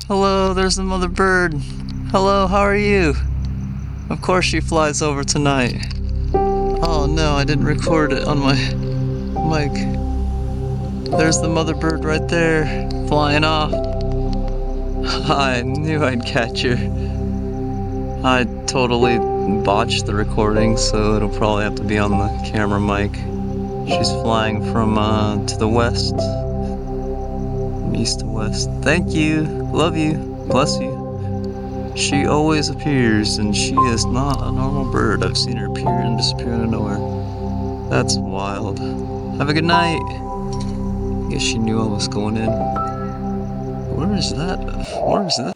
Hello, there's the mother bird. Hello, how are you? Of course she flies over tonight. Oh no, I didn't record it on my mic. There's the mother bird right there, flying off. I knew I'd catch her. I totally botched the recording, so it'll probably have to be on the camera mic. She's flying from to the west. From east to west. Thank you. Love you. Bless you. She always appears, and she is not a normal bird. I've seen her appear and disappear out of nowhere. That's wild. Have a good night. I guess she knew I was going in. Where is that? Where is that?